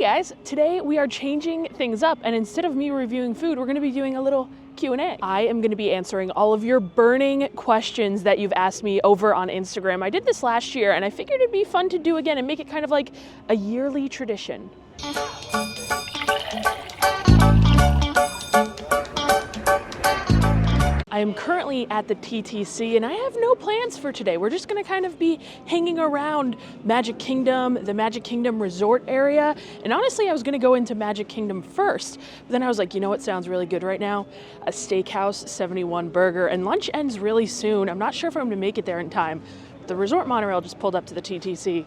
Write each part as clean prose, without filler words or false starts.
guys, today we are changing things up, and instead of me reviewing food, we're gonna be doing a little Q&A. I am gonna be answering all of your burning questions that you've asked me over on Instagram. I did this last year, and I figured it'd be fun to do again and make it kind of like a yearly tradition. I am currently at the TTC and I have no plans for today. We're just gonna kind of be hanging around Magic Kingdom, the Magic Kingdom resort area. And honestly, I was gonna go into Magic Kingdom first, but then I was like, you know what sounds really good right now? A Steakhouse 71 burger, and lunch ends really soon. I'm not sure if I'm gonna make it there in time. The resort monorail just pulled up to the TTC.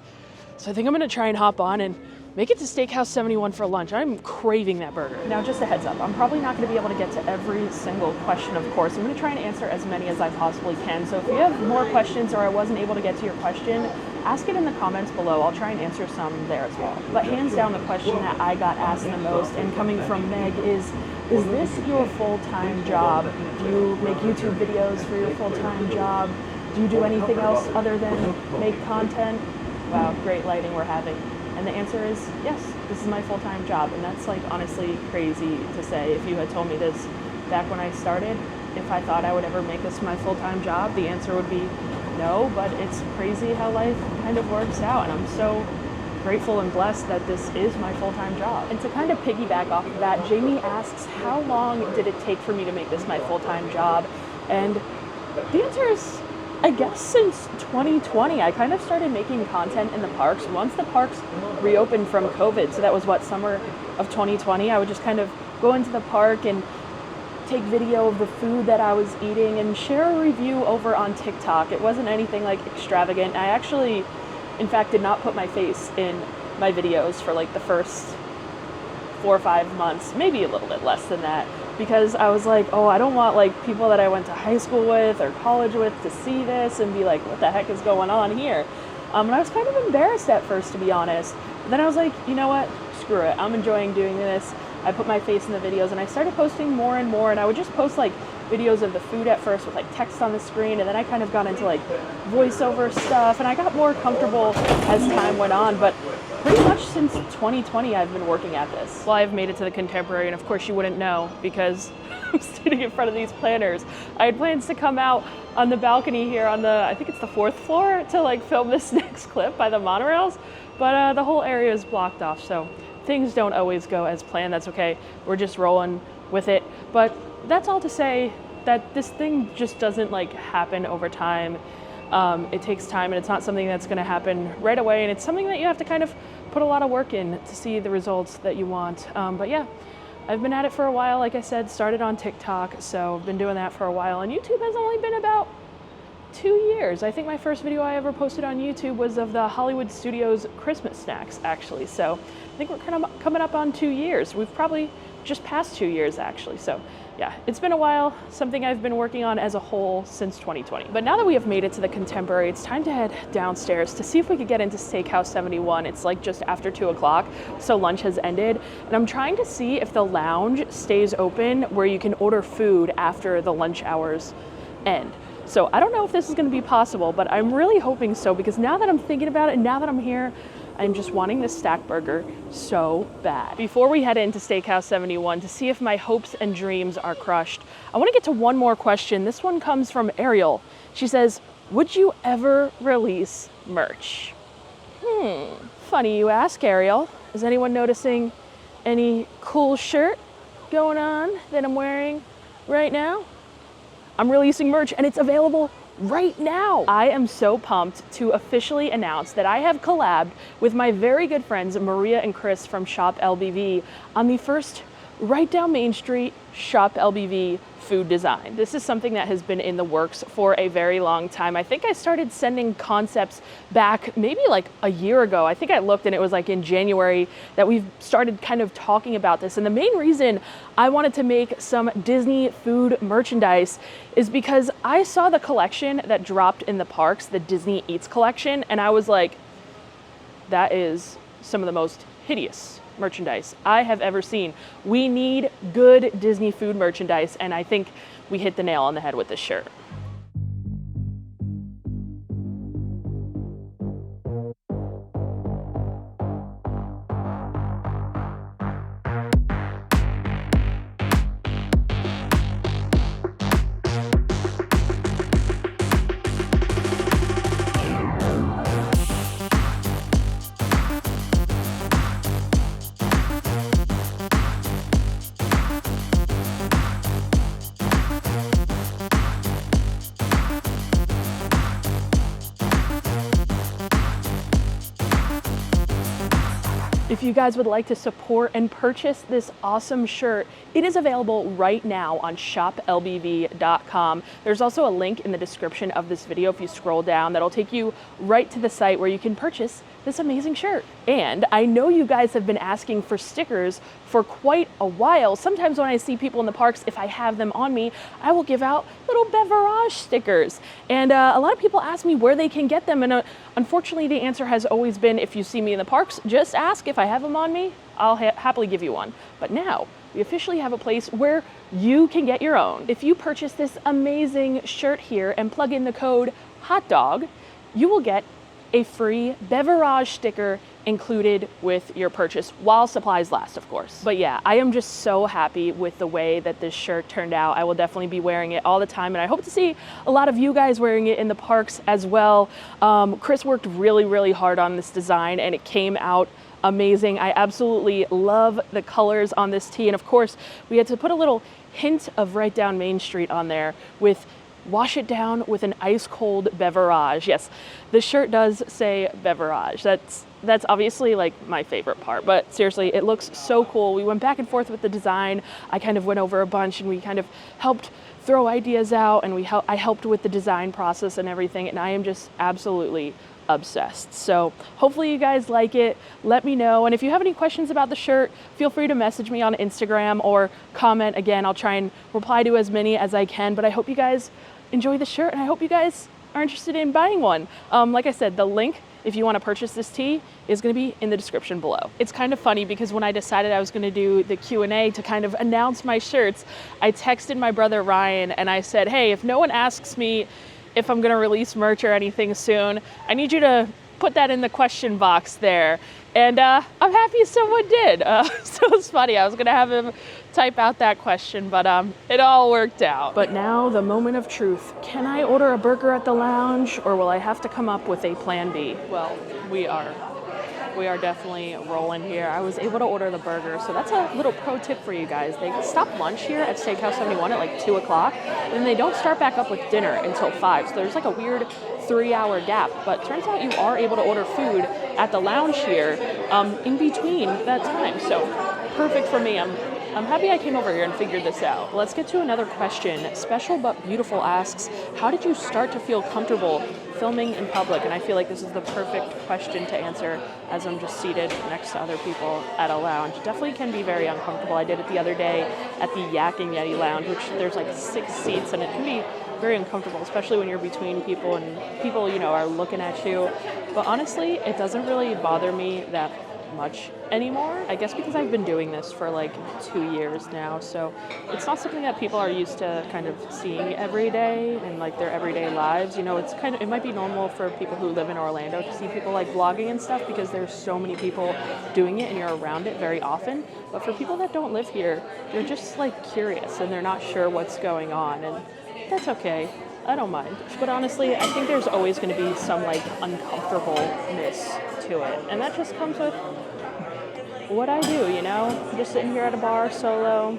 So I think I'm gonna try and hop on and make it to Steakhouse 71 for lunch. I'm craving that burger. Now, just a heads up, I'm probably not gonna be able to get to every single question, of course. I'm gonna try and answer as many as I possibly can. So if you have more questions or I wasn't able to get to your question, ask it in the comments below. I'll try and answer some there as well. But hands down, the question that I got asked the most, and coming from Meg, is this your full-time job? Do you make YouTube videos for your full-time job? Do you do anything else other than make content? Wow, great lighting we're having. And the answer is yes, this is my full-time job. And that's like honestly crazy to say. If you had told me this back when I started, if I thought I would ever make this my full-time job, the answer would be no, but it's crazy how life kind of works out. And I'm so grateful and blessed that this is my full-time job. And to kind of piggyback off of that, Jamie asks, how long did it take for me to make this my full-time job? And the answer is, I guess since 2020, I kind of started making content in the parks. Once the parks reopened from COVID, so that was what, summer of 2020, I would just kind of go into the park and take video of the food that I was eating and share a review over on TikTok. It wasn't anything like extravagant. I actually, in fact, did not put my face in my videos for like the first 4 or 5 months, maybe a little bit less than that, because I was like, oh, I don't want like people that I went to high school with or college with to see this and be like, what the heck is going on here? And I was kind of embarrassed at first, to be honest. But then I was like, you know what? Screw it. I'm enjoying doing this. I put my face in the videos and I started posting more and more, and I would just post like videos of the food at first with like text on the screen, and then I kind of got into like voiceover stuff, and I got more comfortable as time went on. But pretty much since 2020, I've been working at this. Well, I've made it to the Contemporary, and of course you wouldn't know because I'm standing in front of these planners. I had plans to come out on the balcony here on the, I think it's the 4th floor, to like film this next clip by the monorails, but the whole area is blocked off, so things don't always go as planned. That's okay. We're just rolling with it. But that's all to say that this thing just doesn't like happen over time. It takes time, and it's not something that's going to happen right away, and it's something that you have to kind of put a lot of work in to see the results that you want. But yeah, I've been at it for a while. Like I said, started on TikTok, so I've been doing that for a while, and YouTube has only been about 2 years. I think my first video I ever posted on YouTube was of the Hollywood Studios Christmas snacks, actually. So I think we're kind of coming up on 2 years. We've probably just passed 2 years, actually. So yeah, it's been a while, something I've been working on as a whole since 2020. But now that we have made it to the Contemporary, it's time to head downstairs to see if we could get into Steakhouse 71. It's like just after 2 o'clock, so lunch has ended. And I'm trying to see if the lounge stays open where you can order food after the lunch hours end. So I don't know if this is gonna be possible, but I'm really hoping so, because now that I'm thinking about it and now that I'm here, I'm just wanting this stack burger so bad. Before we head into Steakhouse 71 to see if my hopes and dreams are crushed, I wanna get to one more question. This one comes from Ariel. She says, would you ever release merch? Funny you ask, Ariel. Is anyone noticing any cool shirt going on that I'm wearing right now? I'm releasing merch and it's available right now. I am so pumped to officially announce that I have collabed with my very good friends Maria and Chris from Shop LBV on the first right down Main Street Shop LBV food design. This is something that has been in the works for a very long time. I think I started sending concepts back maybe like a year ago. I think I looked and it was like in January that we've started kind of talking about this. And the main reason I wanted to make some Disney food merchandise is because I saw the collection that dropped in the parks, the Disney Eats collection, and I was like, that is some of the most hideous merchandise I have ever seen. We need good Disney food merchandise, and I think we hit the nail on the head with this shirt. you guys would like to support and purchase this awesome shirt, it is available right now on shoplbv.com. There's also a link in the description of this video if you scroll down that'll take you right to the site where you can purchase this amazing shirt. And I know you guys have been asking for stickers for quite a while. Sometimes when I see people in the parks, if I have them on me, I will give out little Beverage stickers. And a lot of people ask me where they can get them. And unfortunately, the answer has always been, if you see me in the parks, just ask. If I have them on me, I'll happily give you one. But now we officially have a place where you can get your own. If you purchase this amazing shirt here and plug in the code HOTDOG, you will get a free Beverage sticker included with your purchase while supplies last, of course. But yeah, I am just so happy with the way that this shirt turned out. I will definitely be wearing it all the time, and I hope to see a lot of you guys wearing it in the parks as well. Chris worked really, really hard on this design, and it came out amazing. I absolutely love the colors on this tee, and of course, we had to put a little hint of Right Down Main Street on there with wash it down with an ice cold Beverage. Yes, the shirt does say Beverage. That's obviously like my favorite part, but seriously, it looks so cool. We went back and forth with the design. I kind of went over a bunch and we kind of helped throw ideas out, and I helped with the design process and everything, and I am just absolutely obsessed. So hopefully you guys like it. Let me know. And if you have any questions about the shirt, feel free to message me on Instagram or comment. Again, I'll try and reply to as many as I can, but I hope you guys enjoy the shirt, and I hope you guys are interested in buying one. Like I said, the link, if you want to purchase this tee, is going to be in the description below. It's kind of funny because when I decided I was going to do the Q&A to kind of announce my shirts, I texted my brother Ryan and I said, hey, if no one asks me if I'm going to release merch or anything soon, I need you to put that in the question box there. And I'm happy someone did. So it's funny, I was gonna have him type out that question, but it all worked out. But now the moment of truth. Can I order a burger at the lounge, or will I have to come up with a plan B? Well, we are definitely rolling here. I was able to order the burger, so that's a little pro tip for you guys. They stop lunch here at Steakhouse 71 at like 2 o'clock, and they don't start back up with dinner until 5, so there's like a weird 3-hour gap. But turns out you are able to order food at the lounge here in between that time, so perfect for me. I'm happy I came over here and figured this out. Let's get to another question. Special But Beautiful asks, how did you start to feel comfortable filming in public? And I feel like this is the perfect question to answer as I'm just seated next to other people at a lounge. Definitely can be very uncomfortable. I did it the other day at the Yakking Yeti Lounge, which there's like 6 seats, and it can be very uncomfortable, especially when you're between people and people, you know, are looking at you. But honestly, it doesn't really bother me that much anymore. I guess because I've been doing this for like 2 years now, so it's not something that people are used to kind of seeing every day in like their everyday lives. You know, it might be normal for people who live in Orlando to see people like vlogging and stuff because there's so many people doing it and you're around it very often. But for people that don't live here, they're just like curious and they're not sure what's going on, and that's okay. I don't mind. But honestly, I think there's always going to be some like uncomfortableness to it, and that just comes with what I do, you know? I'm just sitting here at a bar solo,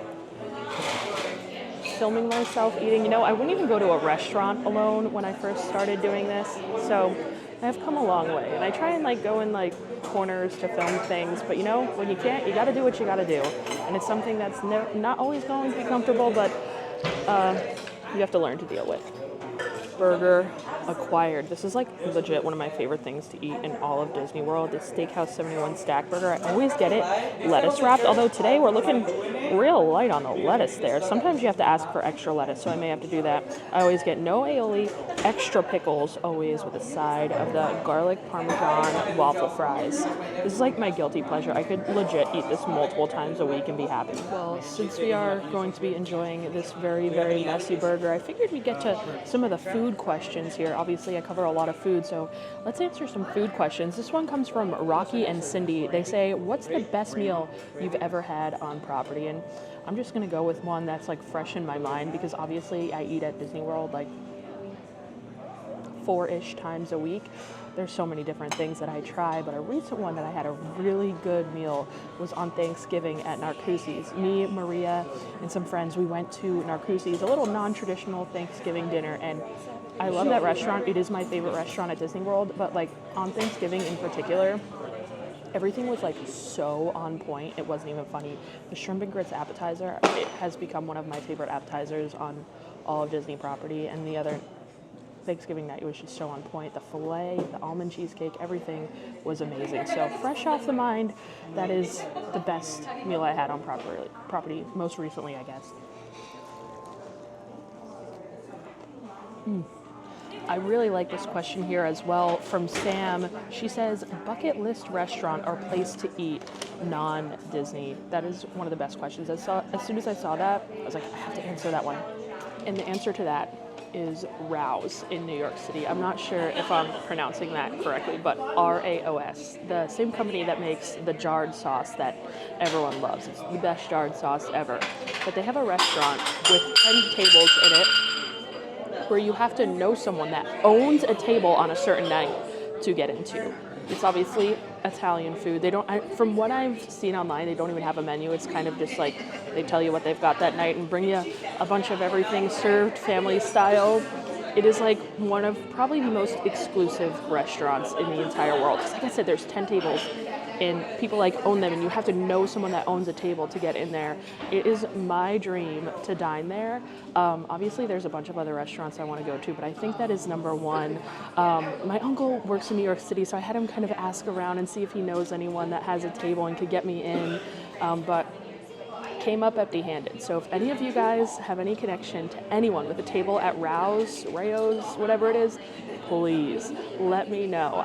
filming myself eating. You know, I wouldn't even go to a restaurant alone when I first started doing this, so I've come a long way. And I try and like go in like corners to film things, but you know, when you can't, you gotta do what you gotta do. And it's something that's not always going to be comfortable, but you have to learn to deal with. Burger acquired. This is like legit one of my favorite things to eat in all of Disney World. This Steakhouse 71 stack burger. I always get it lettuce wrapped, although today we're looking real light on the lettuce there. Sometimes you have to ask for extra lettuce, so I may have to do that. I always get no aioli, extra pickles, always with a side of the garlic parmesan waffle fries. This is like my guilty pleasure. I could legit eat this multiple times a week and be happy. Well, since we are going to be enjoying this very, very messy burger, I figured we'd get to some of the food questions here. Obviously, I cover a lot of food, so let's answer some food questions. This one comes from Rocky and Cindy. They say, what's the best meal you've ever had on property? And I'm just going to go with one that's like fresh in my mind because obviously I eat at Disney World like 4-ish times a week. There's so many different things that I try, but a recent one that I had a really good meal was on Thanksgiving at Narcoossee's. Me, Maria, and some friends, we went to Narcoossee's, a little non-traditional Thanksgiving dinner, and I love that restaurant. It is my favorite restaurant at Disney World, but like on Thanksgiving in particular, Everything was like so on point. It wasn't even funny. The shrimp and grits appetizer, it has become one of my favorite appetizers on all of Disney property. And the other Thanksgiving night, it was just so on point. The filet, the almond cheesecake, everything was amazing. So fresh off the mind, that is the best meal I had on property most recently, I guess. I really like this question here as well from Sam. She says, bucket list restaurant or place to eat non-Disney. That is one of the best questions. As soon as I saw that, I was like, I have to answer that one. And the answer to that is Rao's in New York City. I'm not sure if I'm pronouncing that correctly, but Raos, the same company that makes the jarred sauce that everyone loves. It's the best jarred sauce ever. But they have a restaurant with 10 tables in it where you have to know someone that owns a table on a certain night to get into. It's obviously Italian food. They don't, from what I've seen online, they don't even have a menu. It's kind of just like they tell you what they've got that night and bring you a bunch of everything served family style. It is like one of probably the most exclusive restaurants in the entire world. Because like I said, there's 10 tables and people like own them and you have to know someone that owns a table to get in there. It is my dream to dine there. Obviously there's a bunch of other restaurants I want to go to, but I think that is number one. My uncle works in New York City, so I had him kind of ask around and see if he knows anyone that has a table and could get me in, but came up empty-handed. So if any of you guys have any connection to anyone with a table at Rao's, whatever it is, please let me know.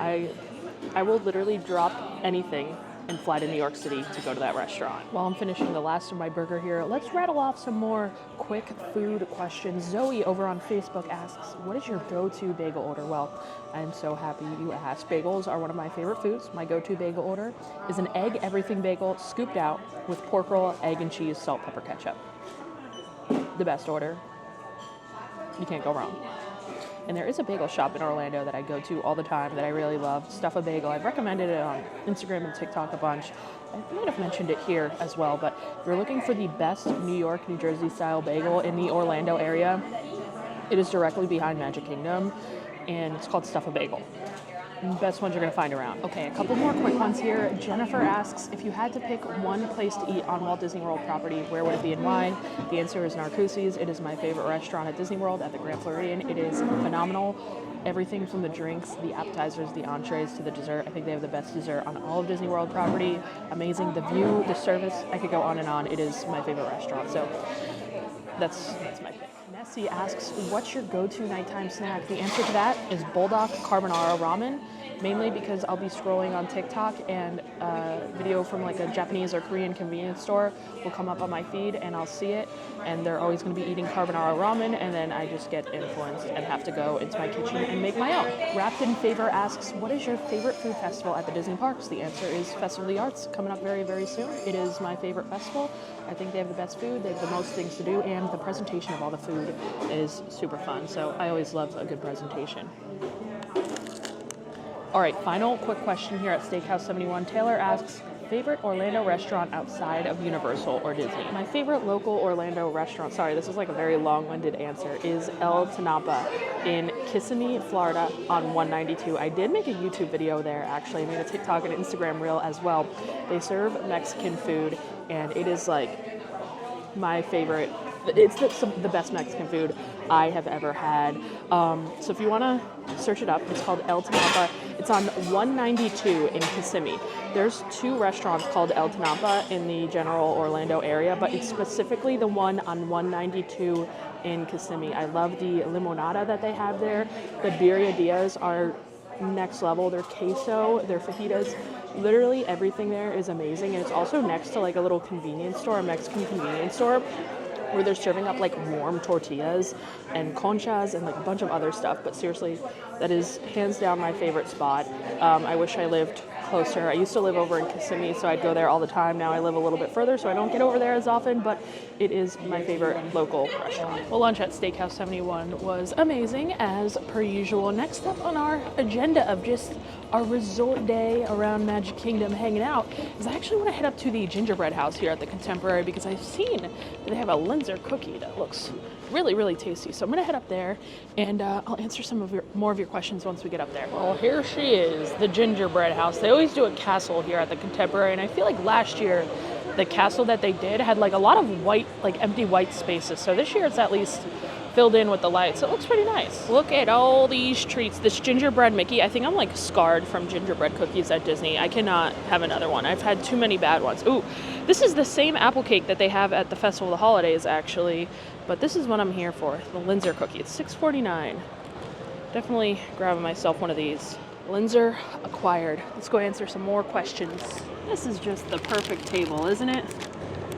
I will literally drop anything and fly to New York City to go to that restaurant. While I'm finishing the last of my burger here, let's rattle off some more quick food questions. Zoe over on Facebook asks, what is your go-to bagel order? Well, I'm so happy you asked. Bagels are one of my favorite foods. My go-to bagel order is an egg everything bagel scooped out with pork roll, egg and cheese, salt, pepper, ketchup. The best order. You can't go wrong. And there is a bagel shop in Orlando that I go to all the time that I really love, Stuff a Bagel. I've recommended it on Instagram and TikTok a bunch. I might have mentioned it here as well, but if you're looking for the best New York, New Jersey style bagel in the Orlando area, it is directly behind Magic Kingdom, and it's called Stuff a Bagel. Best ones you're going to find around. Okay, a couple more quick ones here. Jennifer asks, if you had to pick one place to eat on Walt Disney World property, where would it be and why? The answer is Narcoossee's. It is my favorite restaurant at Disney World at the Grand Floridian. It is phenomenal. Everything from the drinks, the appetizers, the entrees to the dessert. I think they have the best dessert on all of Disney World property. Amazing. The view, the service, I could go on and on. It is my favorite restaurant. So that's my pick. Nessie asks, what's your go-to nighttime snack? The answer to that is Bulldog Carbonara Ramen, mainly because I'll be scrolling on TikTok and a video from like a Japanese or Korean convenience store will come up on my feed and I'll see it, and they're always going to be eating carbonara ramen, and then I just get influenced and have to go into my kitchen and make my own. Wrapped in Favor asks, what is your favorite food festival at the Disney parks? The answer is Festival of the Arts, coming up very, very soon. It is my favorite festival. I think they have the best food, they have the most things to do, and the presentation of all the food is super fun. So I always love a good presentation. All right, final quick question here at Steakhouse 71. Taylor asks, favorite Orlando restaurant outside of Universal or Disney? My favorite local Orlando restaurant, sorry, this is like a very long-winded answer, is El Tanapa in Kissimmee, Florida on 192. I did make a YouTube video there, actually. I made a TikTok and Instagram reel as well. They serve Mexican food, and it is like my favorite. It's the best Mexican food I have ever had. So if you want to search it up, it's called El Tanapa. It's on 192 in Kissimmee. There's two restaurants called El Tanapa in the general Orlando area, but it's specifically the one on 192 in Kissimmee. I love the limonada that they have there. The birriadillas are next level. Their queso, their fajitas, literally everything there is amazing. And it's also next to like a little convenience store, a Mexican convenience store, where they're serving up like warm tortillas and conchas and like a bunch of other stuff. But seriously, that is hands down my favorite spot. I wish I lived closer. I used to live over in Kissimmee, so I'd go there all the time. Now I live a little bit further, so I don't get over there as often, but it is my favorite local restaurant. Well, lunch at Steakhouse 71 was amazing, as per usual. Next up on our agenda of just our resort day around Magic Kingdom hanging out is I actually want to head up to the gingerbread house here at the Contemporary because I've seen that they have a Linzer cookie that looks really, really tasty. So I'm going to head up there and I'll answer some of more of your questions once we get up there. Well, here she is, the gingerbread house. They always do a castle here at the Contemporary, and I feel like last year the castle that they did had like a lot of white, like empty white spaces. So this year it's at least filled in with the lights. It looks pretty nice. Look at all these treats. This gingerbread Mickey, I think I'm like scarred from gingerbread cookies at Disney. I cannot have another one. I've had too many bad ones. Ooh, this is the same apple cake that they have at the Festival of the Holidays actually, but this is what I'm here for, the Linzer cookie. It's $6.49. Definitely grabbing myself one of these. Linzer acquired. Let's go answer some more questions. This is just the perfect table, isn't it?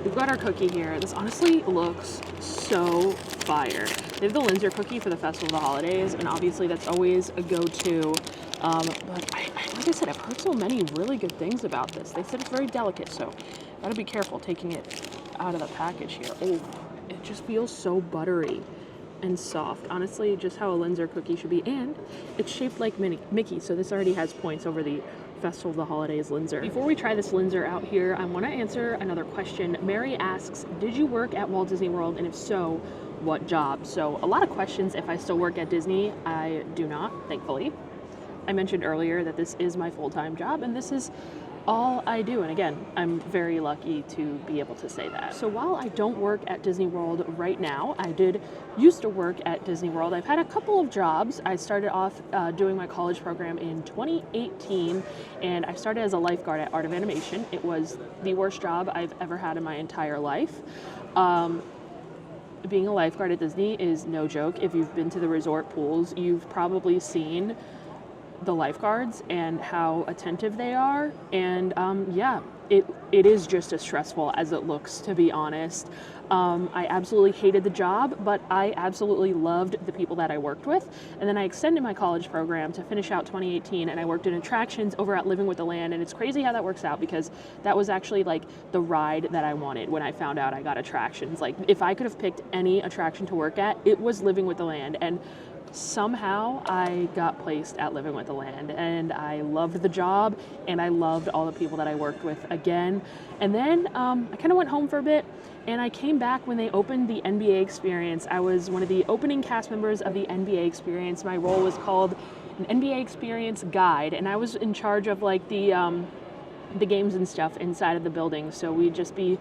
We've got our cookie here. This honestly looks so fire. They have the Linzer cookie for the Festival of the Holidays, and obviously that's always a go-to. But like I said, I've heard so many really good things about this. They said it's very delicate, so gotta be careful taking it out of the package here. Oh, it just feels so buttery and soft. Honestly, just how a Linzer cookie should be. And it's shaped like Mickey, so this already has points over the Festival of the Holidays Linzer. Before we try this Linzer out here, I want to answer another question. Mary asks, did you work at Walt Disney World? And if so, what job? So a lot of questions if I still work at Disney. I do not, thankfully. I mentioned earlier that this is my full-time job, and this is all I do. And again, I'm very lucky to be able to say that. So while I don't work at Disney World right now, I did used to work at Disney World. I've had a couple of jobs. I started off doing my college program in 2018, and I started as a lifeguard at Art of Animation. It was the worst job I've ever had in my entire life. Being a lifeguard at Disney is no joke. If you've been to the resort pools, you've probably seen the lifeguards and how attentive they are, and yeah, it is just as stressful as it looks, to be honest. I absolutely hated the job, but I absolutely loved the people that I worked with. And then I extended my college program to finish out 2018, and I worked in attractions over at Living with the Land. And it's crazy how that works out, because that was actually like the ride that I wanted when I found out I got attractions. Like, if I could have picked any attraction to work at, it was Living with the Land. And somehow I got placed at Living with the Land, and I loved the job, and I loved all the people that I worked with again. And then I kind of went home for a bit, and I came back when they opened the NBA Experience. I was one of the opening cast members of the NBA Experience. My role was called an NBA Experience Guide, and I was in charge of like the games and stuff inside of the building. So we'd just be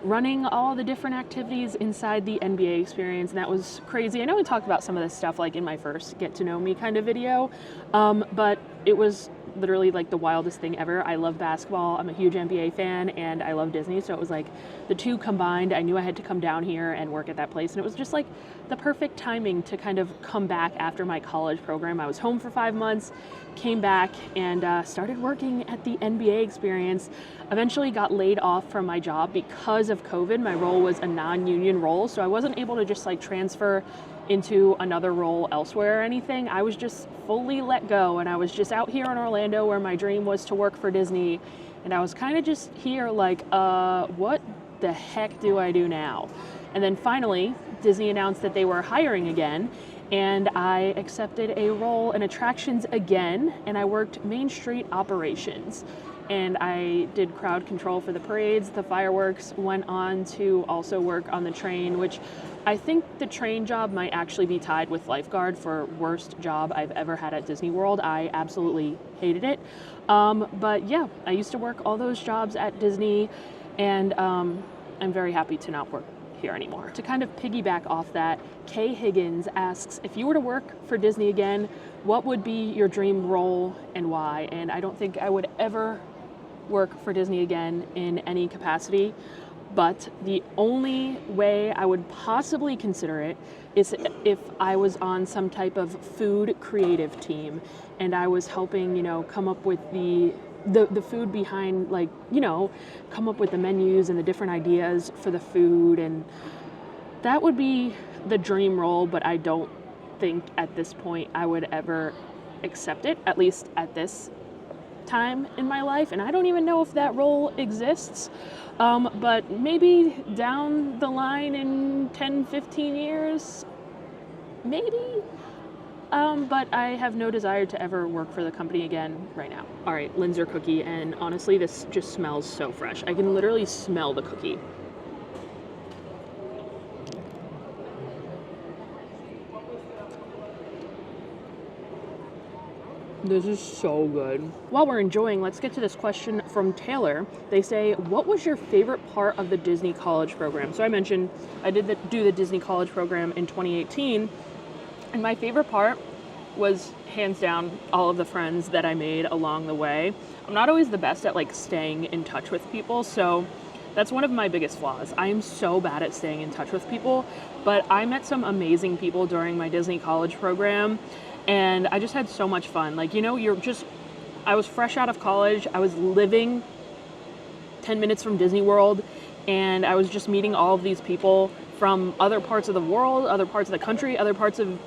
running all the different activities inside the NBA Experience, and that was crazy. I know we talked about some of this stuff like in my first Get to Know Me kind of video, but it was literally like the wildest thing ever. I love basketball, I'm a huge NBA fan, and I love Disney, so it was like the two combined. I knew I had to come down here and work at that place, and it was just like the perfect timing to kind of come back after my college program. I was home for 5 months, came back, and started working at the NBA Experience. Eventually got laid off from my job because of COVID. My role was a non-union role, so I wasn't able to just like transfer into another role elsewhere or anything. I was just fully let go, and I was just out here in Orlando where my dream was to work for Disney, and I was kind of just here like, what the heck do I do now? And then finally, Disney announced that they were hiring again, and I accepted a role in attractions again, and I worked Main Street operations. And I did crowd control for the parades, the fireworks, went on to also work on the train, which I think the train job might actually be tied with lifeguard for worst job I've ever had at Disney World. I absolutely hated it. But yeah, I used to work all those jobs at Disney, and I'm very happy to not work here anymore. To kind of piggyback off that, Kay Higgins asks, if you were to work for Disney again, what would be your dream role and why? And I don't think I would ever work for Disney again in any capacity, but the only way I would possibly consider it is if I was on some type of food creative team and I was helping, you know, come up with the food behind, like, you know, come up with the menus and the different ideas for the food, and that would be the dream role. But I don't think at this point I would ever accept it, at least at this time in my life, and I don't even know if that role exists, but maybe down the line in 10-15 years, maybe. but I have no desire to ever work for the company again right now. All right, Linzer cookie, and honestly, this just smells so fresh. I can literally smell the cookie. This is so good. While we're enjoying, let's get to this question from Taylor. They say, what was your favorite part of the Disney College program? So I mentioned I did do the Disney College program in 2018, and my favorite part was hands down all of the friends that I made along the way. I'm not always the best at like staying in touch with people, so that's one of my biggest flaws. I am so bad at staying in touch with people, but I met some amazing people during my Disney College program, and I just had so much fun. Like, you know, I was fresh out of college. I was living 10 minutes from Disney World, and I was just meeting all of these people from other parts of the world, other parts of the country, other parts of,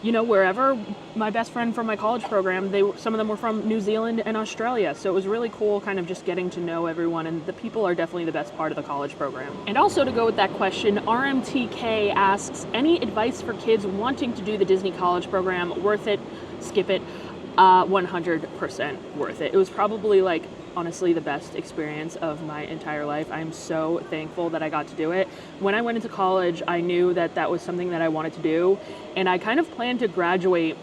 you know, wherever. My best friend from my college program, some of them were from New Zealand and Australia. So it was really cool kind of just getting to know everyone, and the people are definitely the best part of the college program. And also to go with that question, RMTK asks, any advice for kids wanting to do the Disney College program? Worth it? Skip it? 100% worth it. It was probably like, honestly, the best experience of my entire life. I'm so thankful that I got to do it. When I went into college, I knew that that was something that I wanted to do, and I kind of planned to graduate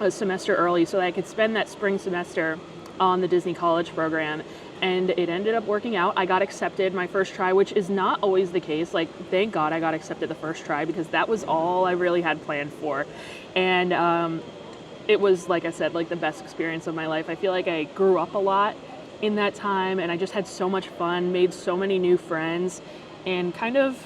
a semester early so that I could spend that spring semester on the Disney College program, and it ended up working out. I got accepted my first try, which is not always the case. Like, thank God I got accepted the first try, because that was all I really had planned for. And it was, like I said, like the best experience of my life. I feel like I grew up a lot in that time, and I just had so much fun, made so many new friends, and kind of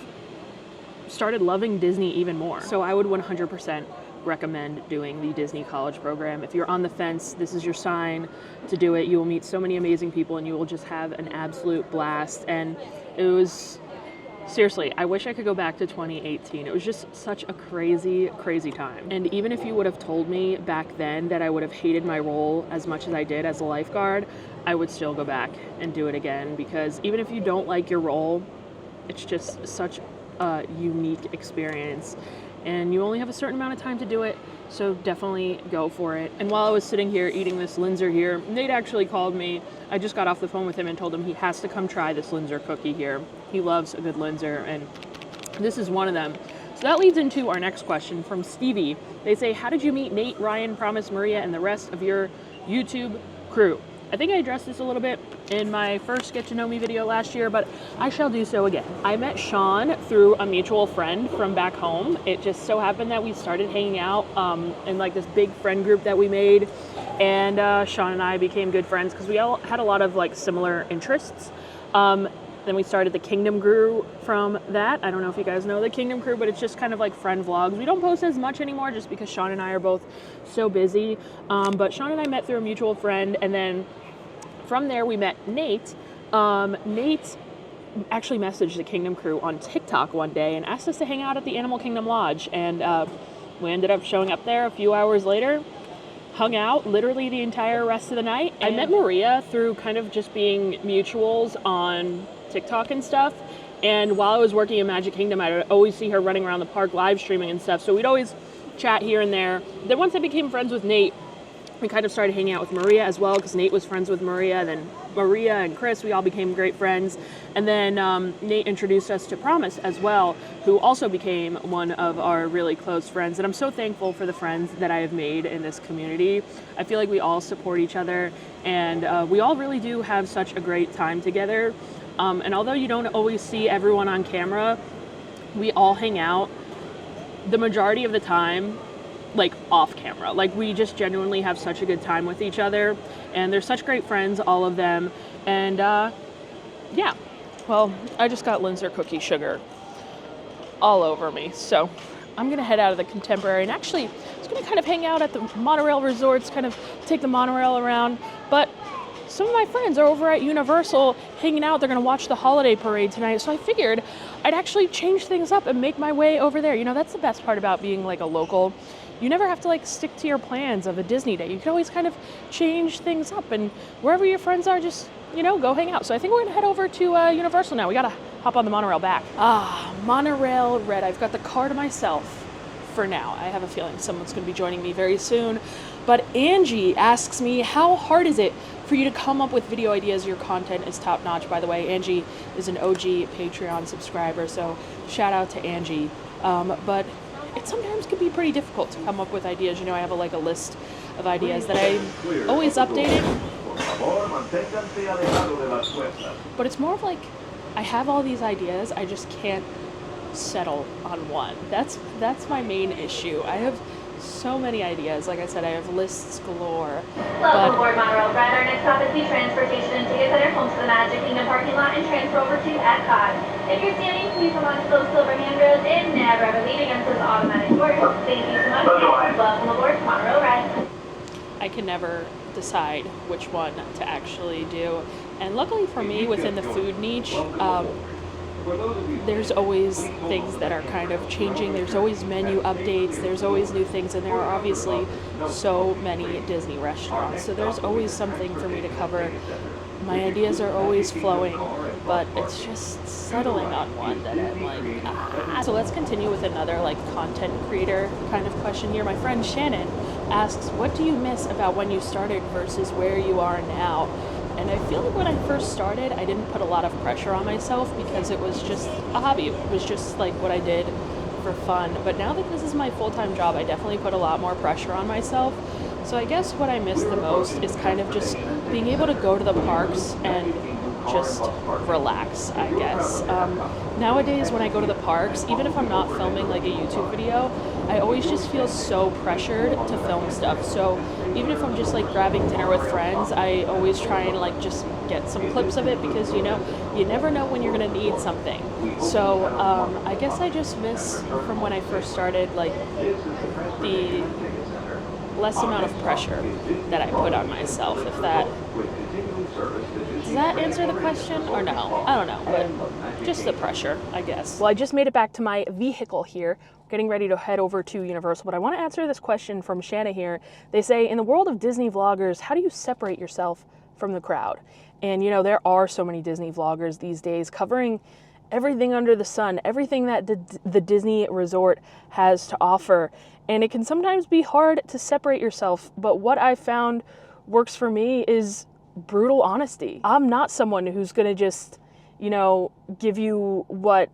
started loving Disney even more. So I would 100% recommend doing the Disney College program. If you're on the fence, this is your sign to do it. You will meet so many amazing people, and you will just have an absolute blast. And it was, seriously, I wish I could go back to 2018. It was just such a crazy, crazy time. And even if you would have told me back then that I would have hated my role as much as I did as a lifeguard, I would still go back and do it again, because even if you don't like your role, it's just such a unique experience, and you only have a certain amount of time to do it, so definitely go for it. And while I was sitting here eating this Linzer here, Nate actually called me. I just got off the phone with him and told him he has to come try this Linzer cookie here. He loves a good Linzer, and this is one of them. So that leads into our next question from Stevie. They say, how did you meet Nate, Ryan, Promise, Maria, and the rest of your YouTube crew? I think I addressed this a little bit in my first Get to Know Me video last year, but I shall do so again. I met Sean through a mutual friend from back home. It just so happened that we started hanging out in like this big friend group that we made, and Sean and I became good friends because we all had a lot of like similar interests. Then we started the Kingdom Crew from that. I don't know if you guys know the Kingdom Crew, but it's just kind of like friend vlogs. We don't post as much anymore just because Sean and I are both so busy. But Sean and I met through a mutual friend, and then from there we met Nate. Nate actually messaged the Kingdom Crew on TikTok one day and asked us to hang out at the Animal Kingdom Lodge, and we ended up showing up there a few hours later, hung out literally the entire rest of the night. I met Maria through kind of just being mutuals on TikTok and stuff, and while I was working in Magic Kingdom, I'd always see her running around the park live streaming and stuff, so we'd always chat here and there. Then once I became friends with Nate, we kind of started hanging out with Maria as well, because Nate was friends with Maria. Then Maria and Chris, we all became great friends. And then Nate introduced us to Promise as well, who also became one of our really close friends. And I'm so thankful for the friends that I have made in this community. I feel like we all support each other, and we all really do have such a great time together. And although you don't always see everyone on camera, we all hang out the majority of the time, like off camera. Like, we just genuinely have such a good time with each other, and they're such great friends, all of them. And yeah, well, I just got Linzer cookie sugar all over me, so I'm gonna head out of the Contemporary, and actually I was gonna kind of hang out at the monorail resorts, kind of take the monorail around, but some of my friends are over at Universal hanging out. They're gonna watch the holiday parade tonight, so I figured I'd actually change things up and make my way over there. You know, that's the best part about being like a local. You never have to like stick to your plans of a Disney day. You can always kind of change things up, and wherever your friends are, just, you know, go hang out. So I think we're gonna head over to Universal now. We gotta hop on the monorail back. Monorail Red. I've got the car to myself. for now. I have a feeling someone's going to be joining me very soon. But Angie asks me, how hard is it for you to come up with video ideas? Your content is top notch, by the way. Angie is an OG Patreon subscriber, so shout out to Angie. But it sometimes can be pretty difficult to come up with ideas. You know, I have a list of ideas that I always updated. But it's more of like, I have all these ideas, I just can't settle on one. That's my main issue. I have so many ideas. Like I said, I have lists galore. Welcome aboard Monorail Brand. Our next stop is the transportation and ticket center home to the Magic Kingdom parking lot and transfer over to Epcot. If you're standing, please hold on to those silver handrails and never ever leave against those automatic doors. Thank you so much. Welcome aboard Monorail Brand. I can never decide which one to actually do. And luckily for me, within the food niche, there's always things that are kind of changing. There's always menu updates. There's always new things. And there are obviously so many Disney restaurants. So there's always something for me to cover. My ideas are always flowing, but it's just settling on one that I'm like, So let's continue with another content creator kind of question here. My friend Shannon asks, what do you miss about when you started versus where you are now? And I feel like when I first started, I didn't put a lot of pressure on myself because it was just a hobby. It was just like what I did for fun. But now that this is my full-time job, I definitely put a lot more pressure on myself. So I guess what I miss the most is kind of just being able to go to the parks and just relax, I guess. Nowadays, when I go to the parks, even if I'm not filming like a YouTube video, I always just feel so pressured to film stuff. So even if I'm just grabbing dinner with friends, I always try and just get some clips of it because you never know when you're gonna need something. So I guess I just miss from when I first started the less amount of pressure that I put on myself. If that does that answer the question or no? I don't know, but just the pressure, I guess. Well, I just made it back to my vehicle here, getting ready to head over to Universal, but I want to answer this question from Shanna here. They say, in the world of Disney vloggers, how do you separate yourself from the crowd? And there are so many Disney vloggers these days covering everything under the sun, everything that the Disney resort has to offer. And it can sometimes be hard to separate yourself, but what I found works for me is brutal honesty. I'm not someone who's gonna just, give you what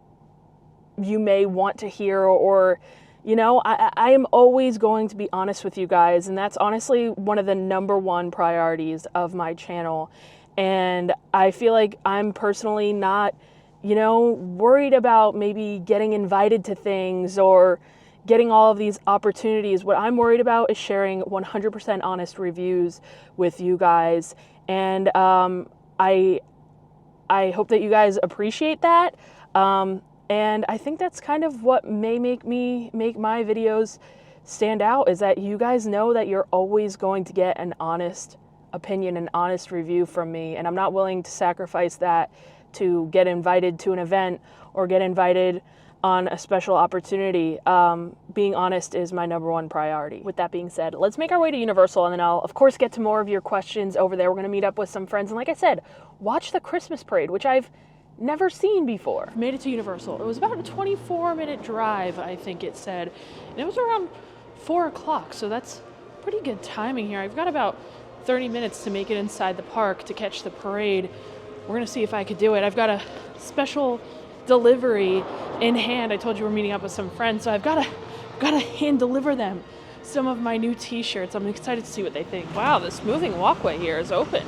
you may want to hear or I am always going to be honest with you guys, and that's honestly one of the number one priorities of my channel. And I feel like I'm personally not, worried about maybe getting invited to things or getting all of these opportunities. What I'm worried about is sharing 100% honest reviews with you guys. And I hope that you guys appreciate that. And I think that's kind of what may make my videos stand out, is that you guys know that you're always going to get an honest opinion, an honest review from me. And I'm not willing to sacrifice that to get invited to an event or get invited on a special opportunity. Being honest is my number one priority. With that being said, let's make our way to Universal, and then I'll of course get to more of your questions over there. We're gonna meet up with some friends, and like I said, watch the Christmas parade, which I've never seen before. Made it to Universal. It was about a 24-minute drive, I think it said, and it was around 4 o'clock, so that's pretty good timing here. I've got about 30 minutes to make it inside the park to catch the parade. We're gonna see if I could do it. I've got a special delivery in hand. I told you we're meeting up with some friends, so I've got to hand deliver them some of my new t-shirts. I'm excited to see what they think. Wow, this moving walkway here is open.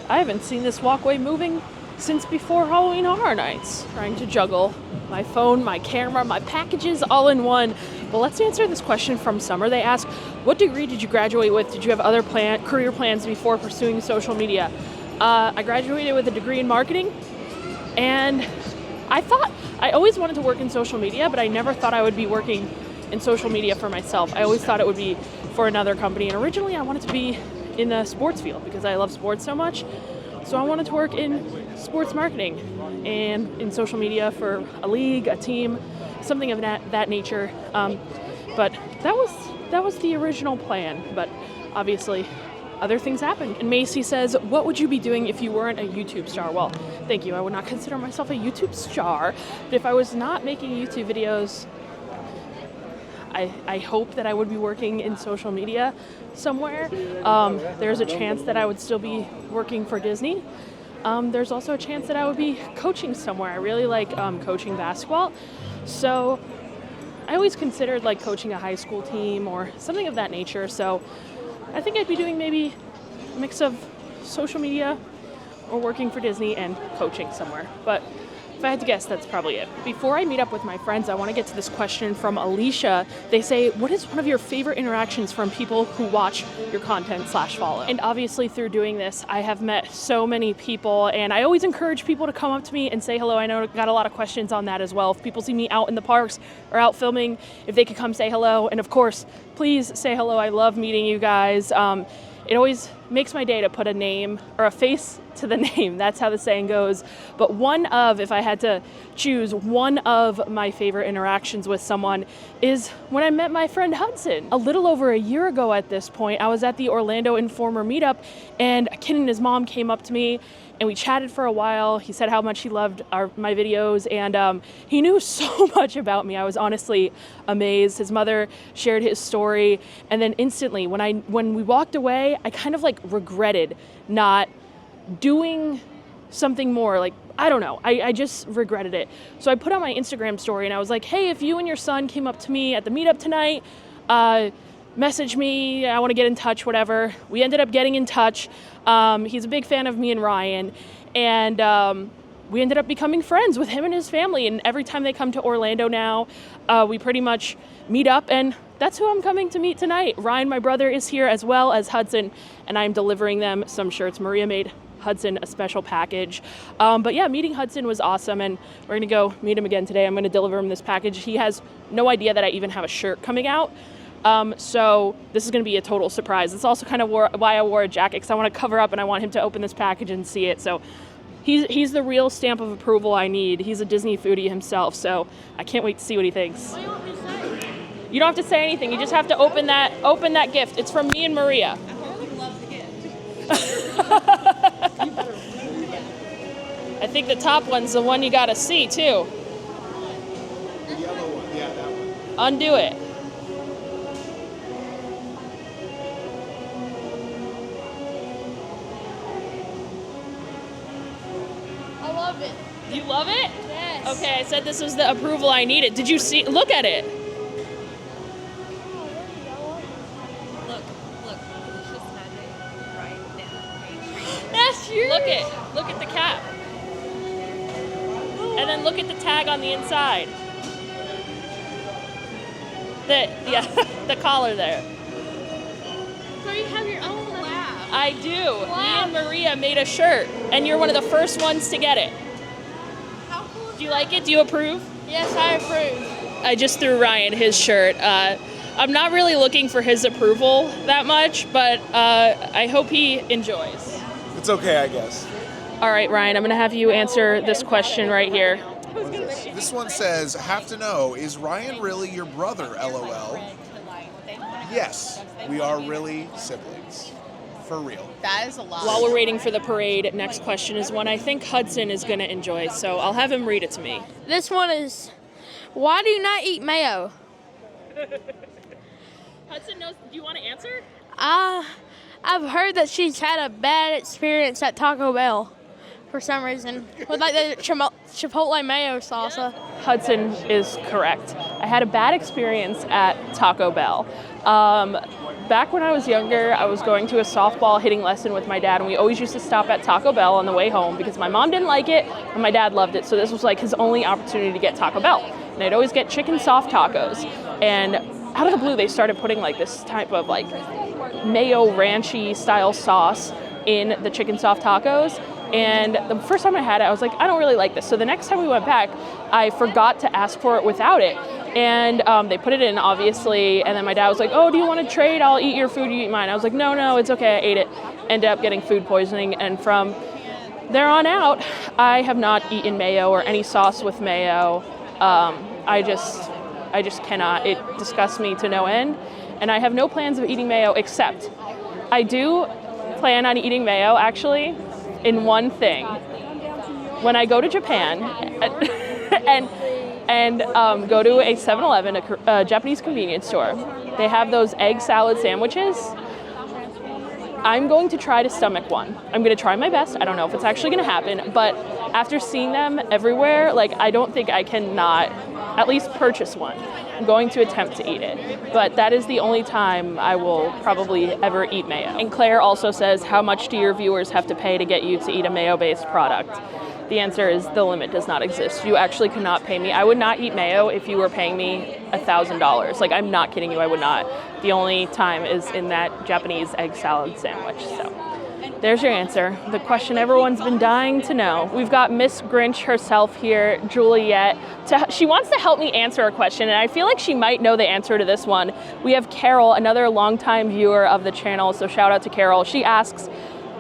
I haven't seen this walkway moving since before Halloween Horror Nights. Trying to juggle my phone, my camera, my packages all in one. But let's answer this question from Summer. They ask, what degree did you graduate with? Did you have other career plans before pursuing social media? I graduated with a degree in marketing, and I always wanted to work in social media, but I never thought I would be working in social media for myself. I always thought it would be for another company. And originally I wanted to be in the sports field because I love sports so much. So I wanted to work in sports marketing and in social media for a league, a team, something of that nature. But that was the original plan. But obviously other things happen. And Macy says, what would you be doing if you weren't a YouTube star? Well, thank you. I would not consider myself a YouTube star, but if I was not making YouTube videos, I hope that I would be working in social media somewhere. There's a chance that I would still be working for Disney. There's also a chance that I would be coaching somewhere. I really like coaching basketball. So I always considered like coaching a high school team or something of that nature. So I think I'd be doing maybe a mix of social media or working for Disney and coaching somewhere. But if I had to guess, that's probably it. Before I meet up with my friends, I want to get to this question from Alicia. They say, what is one of your favorite interactions from people who watch your content / follow? And obviously through doing this, I have met so many people, and I always encourage people to come up to me and say hello. I know I got a lot of questions on that as well. If people see me out in the parks or out filming, if they could come say hello. And of course, please say hello. I love meeting you guys. It always makes my day to put a name or a face to the name. That's how the saying goes. But if I had to choose one of my favorite interactions with someone is when I met my friend Hudson. A little over a year ago at this point, I was at the Orlando Informer meetup, and a kid and his mom came up to me and we chatted for a while. He said how much he loved my videos, and he knew so much about me. I was honestly amazed. His mother shared his story, and then instantly when we walked away, I kind of like regretted not doing something more. Like, I don't know, I just regretted it. So I put on my Instagram story and I was like, hey, if you and your son came up to me at the meetup tonight, message me, I want to get in touch, whatever. We ended up getting in touch. He's a big fan of me and Ryan, and we ended up becoming friends with him and his family. And every time they come to Orlando now, we pretty much meet up, and that's who I'm coming to meet tonight. Ryan, my brother, is here, as well as Hudson, and I'm delivering them some shirts. Maria made Hudson a special package. But yeah, meeting Hudson was awesome, and we're gonna go meet him again today. I'm gonna deliver him this package. He has no idea that I even have a shirt coming out. So this is going to be a total surprise. It's also kind of why I wore a jacket, because I want to cover up and I want him to open this package and see it. So he's the real stamp of approval I need. He's a Disney foodie himself, so I can't wait to see what he thinks. What do you want me to say? You don't have to say anything. You just have to open that gift. It's from me and Maria. I hope you love the gift. I think the top one's the one you got to see too. The yellow one, yeah, that one. Undo it. I love it. You love it? Yes. Okay, I said this was the approval I needed. Did you see? Look at it. Look. It's just magic right down Main Street. That's huge. Look at the cap. And then look at the tag on the inside. The collar there. So you have your own lab. I do. Wow. Me and Maria made a shirt, and you're one of the first ones to get it. How cool is Do you like it? Do you approve? Yes, I approve. I just threw Ryan his shirt. I'm not really looking for his approval that much, but I hope he enjoys. It's okay, I guess. All right, Ryan, I'm going to have you answer this question right here. This one says, have to know, is Ryan really your brother, LOL? Yes, we are really siblings. For real. That is a lot. While we're waiting for the parade, next question is one I think Hudson is going to enjoy, so I'll have him read it to me. This one is, why do you not eat mayo? Hudson knows. Do you want to answer? I've heard that she's had a bad experience at Taco Bell for some reason with like the chipotle mayo salsa. Hudson is correct. I had a bad experience at Taco Bell. Back when I was younger, I was going to a softball hitting lesson with my dad, and we always used to stop at Taco Bell on the way home because my mom didn't like it and my dad loved it, so this was like his only opportunity to get Taco Bell. And I'd always get chicken soft tacos, and out of the blue they started putting like this type of like mayo ranchy style sauce in the chicken soft tacos. And the first time I had it, I was like, I don't really like this. So the next time we went back, I forgot to ask for it without it. And they put it in, obviously. And then my dad was like, oh, do you want to trade? I'll eat your food, you eat mine. I was like, no, it's okay. I ate it. Ended up getting food poisoning. And from there on out, I have not eaten mayo or any sauce with mayo. I just cannot. It disgusts me to no end. And I have no plans of eating mayo, except I do plan on eating mayo, actually, in one thing. When I go to Japan, and and go to a 7-Eleven, a Japanese convenience store. They have those egg salad sandwiches. I'm going to try to stomach one. I'm going to try my best. I don't know if it's actually going to happen, but after seeing them everywhere, like, I don't think I can not at least purchase one. I'm going to attempt to eat it, but that is the only time I will probably ever eat mayo. And Claire also says, how much do your viewers have to pay to get you to eat a mayo-based product? The answer is the limit does not exist. You actually cannot pay me. I would not eat mayo if you were paying me $1,000. Like, I'm not kidding you, I would not. The only time is in that Japanese egg salad sandwich. So there's your answer. The question everyone's been dying to know. We've got Miss Grinch herself here, Juliet. She wants to help me answer a question, and I feel like she might know the answer to this one. We have Carol, another longtime viewer of the channel, so shout out to Carol. She asks,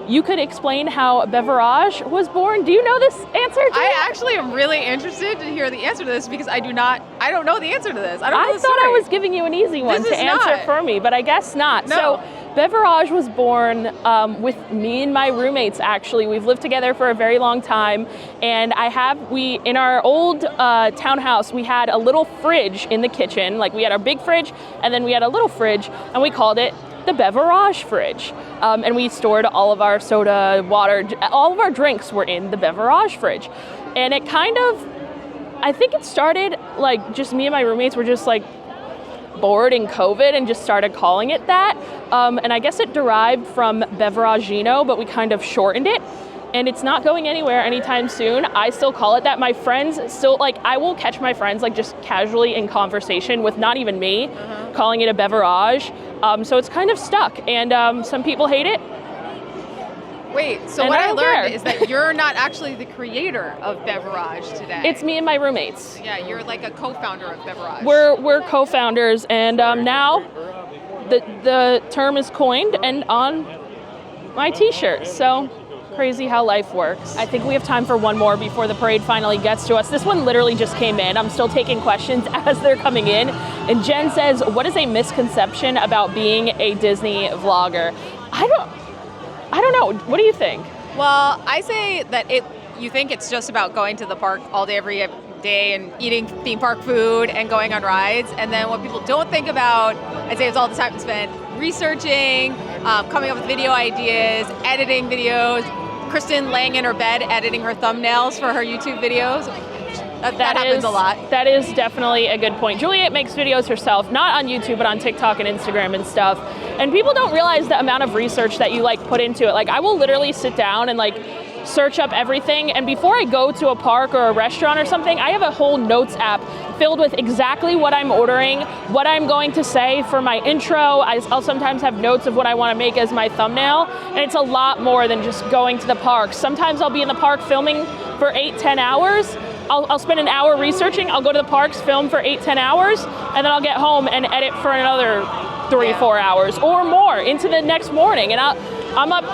you could explain how Beverage was born. Do you know this answer? I actually am really interested to hear the answer to this because I don't know the answer to this. I don't know the thought story. I was giving you an easy one This to is answer not. for me, but I guess not. No. So Beverage was born with me and my roommates, actually. We've lived together for a very long time, and in our old townhouse, we had a little fridge in the kitchen. Like, we had our big fridge, and then we had a little fridge, and we called it the Beverage fridge. And we stored all of our soda, water, all of our drinks were in the Beverage fridge. And it kind of, I think it started, like, just me and my roommates were just, like, bored in COVID and just started calling it that. And I guess it derived from Beveragino, but we kind of shortened it. And it's not going anywhere anytime soon. I still call it that. My friends still, like, I will catch my friends, like, just casually in conversation with not even me, calling it a Beverage. So it's kind of stuck, and some people hate it. Wait, so And what I I don't learned care. is that you're not actually the creator of Beverage today. It's me and my roommates. Yeah, you're like a co-founder of Beverage. We're co-founders, and now the term is coined and on my t-shirt. So crazy how life works. I think we have time for one more before the parade finally gets to us. This one literally just came in. I'm still taking questions as they're coming in. And Jen says, what is a misconception about being a Disney vlogger? I don't know. What do you think? Well, I say that you think it's just about going to the park all day, every day and eating theme park food and going on rides. And then what people don't think about, I'd say it's all the time spent researching, coming up with video ideas, editing videos, Kristen laying in her bed editing her thumbnails for her YouTube videos. That happens a lot. That is definitely a good point. Juliet makes videos herself, not on YouTube, but on TikTok and Instagram and stuff. And people don't realize the amount of research that you, like, put into it. Like, I will literally sit down and, like, search up everything, and before I go to a park or a restaurant or something, I have a whole notes app filled with exactly what I'm ordering, what I'm going to say for my intro. I'll sometimes have notes of what I want to make as my thumbnail, and it's a lot more than just going to the park. Sometimes I'll be in the park filming for 8-10 hours. I'll spend an hour researching, I'll go to the parks, film for 8-10 hours, and then I'll get home and edit for another 3-4 hours or more into the next morning. And I'm up,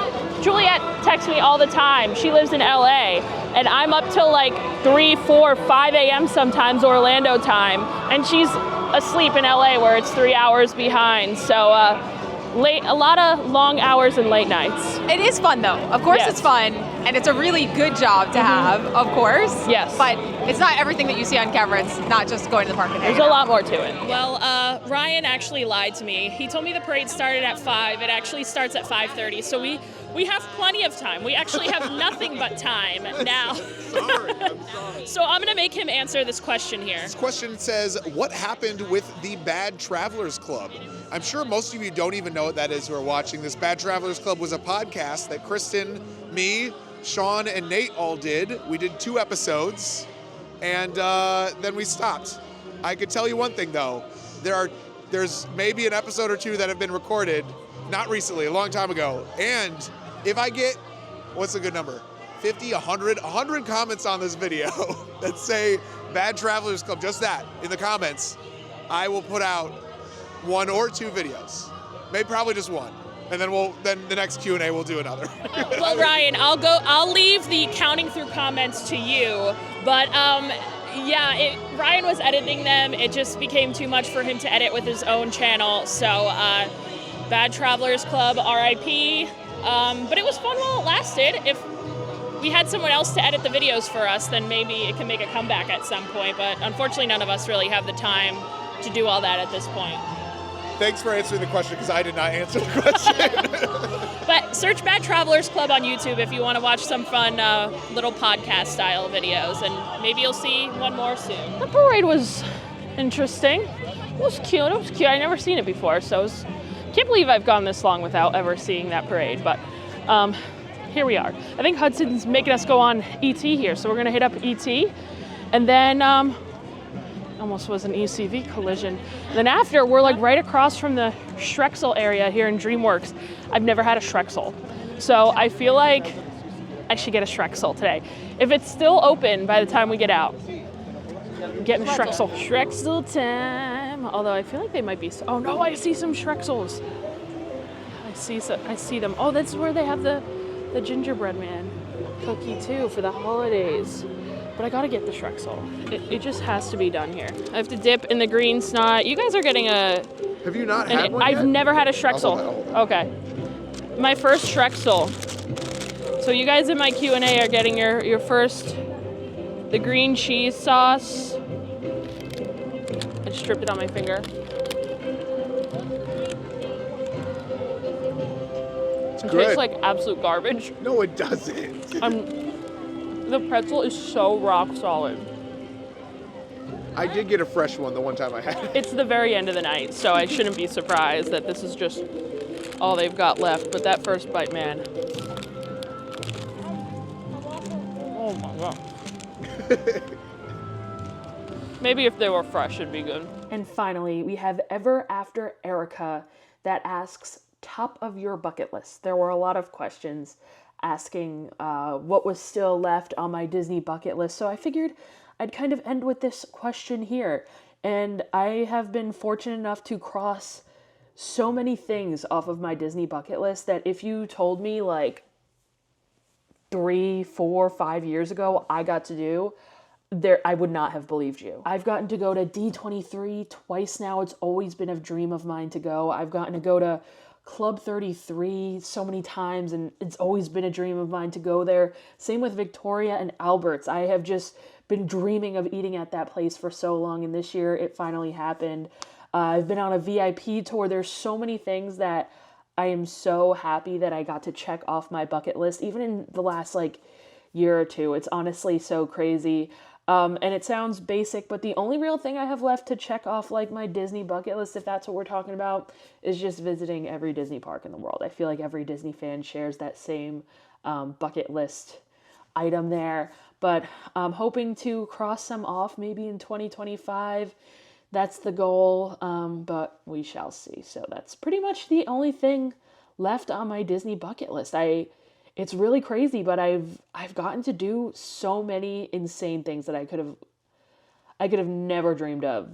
Juliet texts me all the time. She lives in LA, and I'm up till like 3, 4, 5 a.m. sometimes Orlando time, and she's asleep in LA where it's 3 hours behind. So a lot of long hours and late nights. It is fun though. Of course Yes. it's fun, and it's a really good job to have, of course. Yes. But it's not everything that you see on camera. It's not just going to the park and There's hanging a out. lot more to it. Well, Ryan actually lied to me. He told me the parade started at 5. It actually starts at 5:30. So we have plenty of time. We actually have nothing but time now. Sorry, I'm sorry. So I'm gonna make him answer this question here. This question says, what happened with the Bad Travelers Club? I'm sure most of you don't even know what that is who are watching this. Bad Travelers Club was a podcast that Kristen, me, Sean, and Nate all did. We did 2 episodes, and then we stopped. I could tell you one thing, though. There's maybe an episode or 2 that have been recorded, not recently, a long time ago. And if I get, what's a good number? 50, 100 comments on this video that say Bad Travelers Club, just that, in the comments, I will put out 1 or 2 videos. Maybe probably just 1. And then the next Q&A we'll do another. Well, Ryan, I'll leave the counting through comments to you, but Ryan was editing them. It just became too much for him to edit with his own channel. So Bad Travelers Club, RIP. But it was fun while it lasted. we had someone else to edit the videos for us, then maybe it can make a comeback at some point. But unfortunately, none of us really have the time to do all that at this point. Thanks for answering the question, because I did not answer the question. But search Bad Travelers Club on YouTube if you want to watch some fun little podcast style videos, and maybe you'll see one more soon. The parade was interesting. It was cute. It was cute. I never seen it before, so can't believe I've gone this long without ever seeing that parade. But here we are. I think Hudson's making us go on ET here, so we're gonna hit up ET, and then almost was an ECV collision. And then after, we're like right across from the Shrexel area here in DreamWorks. I've never had a Shrexel, so I feel like I should get a Shrexel today. If it's still open by the time we get out, getting Shrexel. Shrexel time. Although I feel like they might be. Oh no, I see some Shrexels. I see them. Oh, that's where they have the gingerbread man cookie too for the holidays. But I gotta get the Shrexel. It just has to be done here. I have to dip in the green snot. You guys are getting a... Have you not had one I've yet? never had a Shrexel. Okay. My first Shrexel. So you guys in my Q&A are getting your first, the green cheese sauce. I just dripped it on my finger. It Good. tastes like absolute garbage. No, it doesn't. The pretzel is so rock solid. I did get a fresh one the one time I had it. It's the very end of the night, so I shouldn't be surprised that this is just all they've got left. But that first bite, man. Oh my god. Maybe if they were fresh, it'd be good. And finally, we have Ever After Erica that asks, top of your bucket list. There were a lot of questions asking what was still left on my Disney bucket list. So I figured I'd kind of end with this question here. And I have been fortunate enough to cross so many things off of my Disney bucket list that if you told me like 3, 4, 5 years ago I got to do, I would not have believed you. I've gotten to go to D23 twice now. It's always been a dream of mine to go. I've gotten to go to Club 33 so many times, and it's always been a dream of mine to go there. Same with Victoria and Albert's. I have just been dreaming of eating at that place for so long, and this year it finally happened. I've been on a VIP tour. There's so many things that I am so happy that I got to check off my bucket list, even in the last year or two. It's honestly so crazy. And it sounds basic, but the only real thing I have left to check off my Disney bucket list, if that's what we're talking about, is just visiting every Disney park in the world. I feel like every Disney fan shares that same bucket list item there, but I'm hoping to cross some off maybe in 2025. That's the goal, but we shall see. So that's pretty much the only thing left on my Disney bucket list. It's really crazy, but I've gotten to do so many insane things that I could have never dreamed of.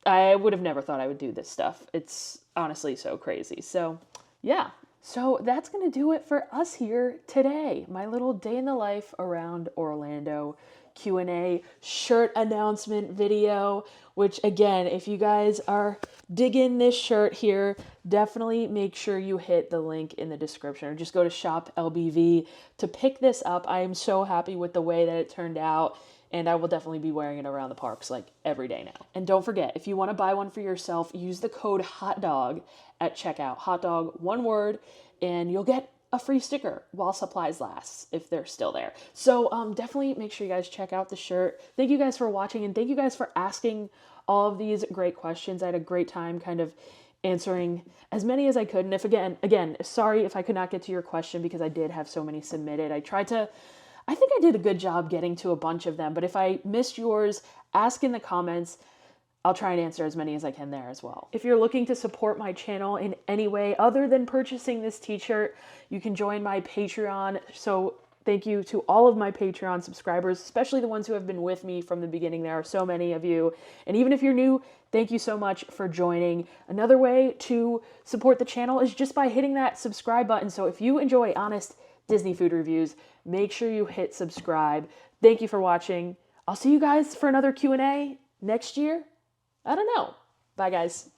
I would have never thought I would do this stuff. It's honestly so crazy. So, yeah. So that's going to do it for us here today. My little day in the life around Orlando Q&A shirt announcement video, which again, if you guys are digging this shirt here, definitely make sure you hit the link in the description or just go to Shop LBV to pick this up. I am so happy with the way that it turned out, and I will definitely be wearing it around the parks every day now. And don't forget, if you want to buy one for yourself, use the code HOTDOG at checkout. HOTDOG, one word, and you'll get a free sticker while supplies last, if they're still there. So definitely make sure you guys check out the shirt. Thank you guys for watching, and thank you guys for asking all of these great questions. I had a great time kind of answering as many as I could. And if again, sorry if I could not get to your question because I did have so many submitted. I think I did a good job getting to a bunch of them, but if I missed yours, ask in the comments. I'll try and answer as many as I can there as well. If you're looking to support my channel in any way other than purchasing this t-shirt, you can join my Patreon. So thank you to all of my Patreon subscribers, especially the ones who have been with me from the beginning. There are so many of you. And even if you're new, thank you so much for joining. Another way to support the channel is just by hitting that subscribe button. So if you enjoy honest Disney food reviews, make sure you hit subscribe. Thank you for watching. I'll see you guys for another Q&A next year. I don't know. Bye, guys.